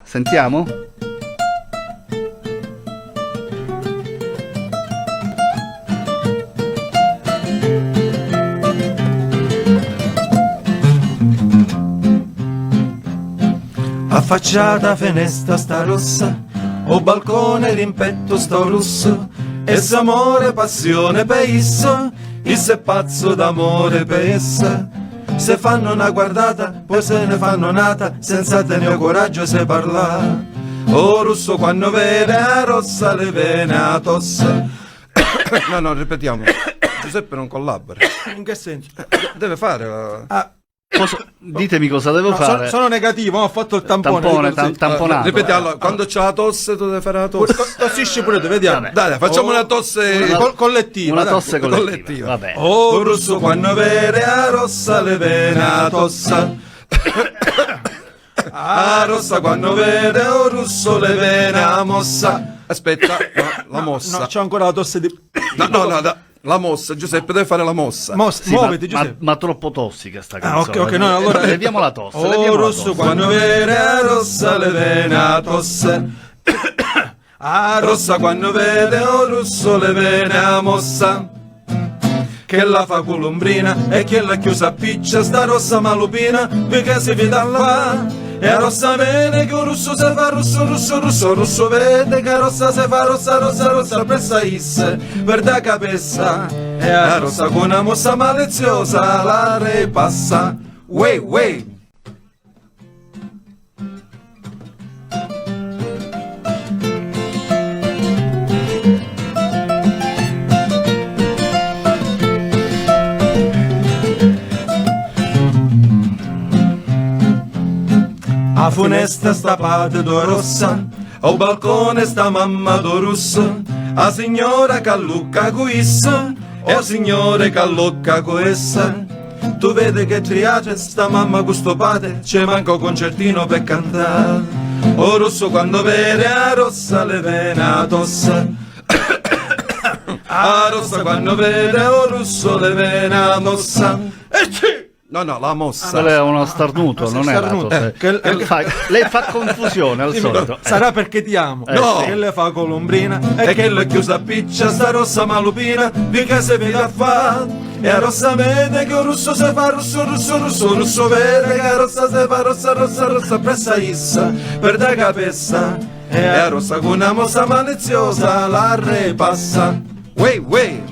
Sentiamo? Affacciata finestra sta rossa, o balcone rimpetto sto russo, e s'amore passione per isso, isso è pazzo d'amore per essa. Se fanno una guardata, poi se ne fanno nata, senza tenere coraggio se parla. O russo quando vede a rossa le vene a tossa. No, ripetiamo. Giuseppe non collabora. In che senso? Deve fare Ditemi cosa devo fare. Sono negativo, ho fatto il tampone. Tamponato. Ripetiamo, quando c'è la tosse tu devi fare la tosse. Tossisci pure tu, vediamo. Vabbè. Dai, facciamo una tosse collettiva. Una dai. tosse collettiva. Vabbè. O russo quando vede a rossa le vene a tossa. A rossa quando vede o russo le vene a mossa. Aspetta, no, la mossa. No, c'ho ancora la tosse di... No, la mossa, Giuseppe deve fare la mossa. Sì, muoviti, Giuseppe. ma troppo tossica sta canzone. ok, no, allora leviamo la tosse. O russo quando vede a rossa le vene a tosse. A rossa quando vede o russo le vene a mossa. Che la fa colombrina e che la chiusa piccia sta rossa malupina perché si vede là. E a rossa vede che un russo se fa russo vede che a rossa se fa rossa pressa isse per da capessa. E a rossa con una mossa maliziosa la repassa. Wey. A finestra sta parte do rossa, o balcone sta mamma do russo, a signora callucca cu isso, e a signore callucca cu essa. Tu vedi che triace sta mamma cu sto padre, c'è manca un concertino per cantare. O russo quando vede a rossa le vene a tossa. A rossa quando vede o russo le vene a mossa. No, la mossa. Quello è uno starnuto, non è la tosse. Lei fa confusione al solito. Sarà perché ti amo. No. Che le fa colombrina E che le chiusa piccia sta rossa malupina perché se vede a fa. E a rossa vede che un russo se fa russo vede che a rossa se fa rossa pressa issa per da capessa. E a rossa con una mossa maliziosa la repassa. Wey.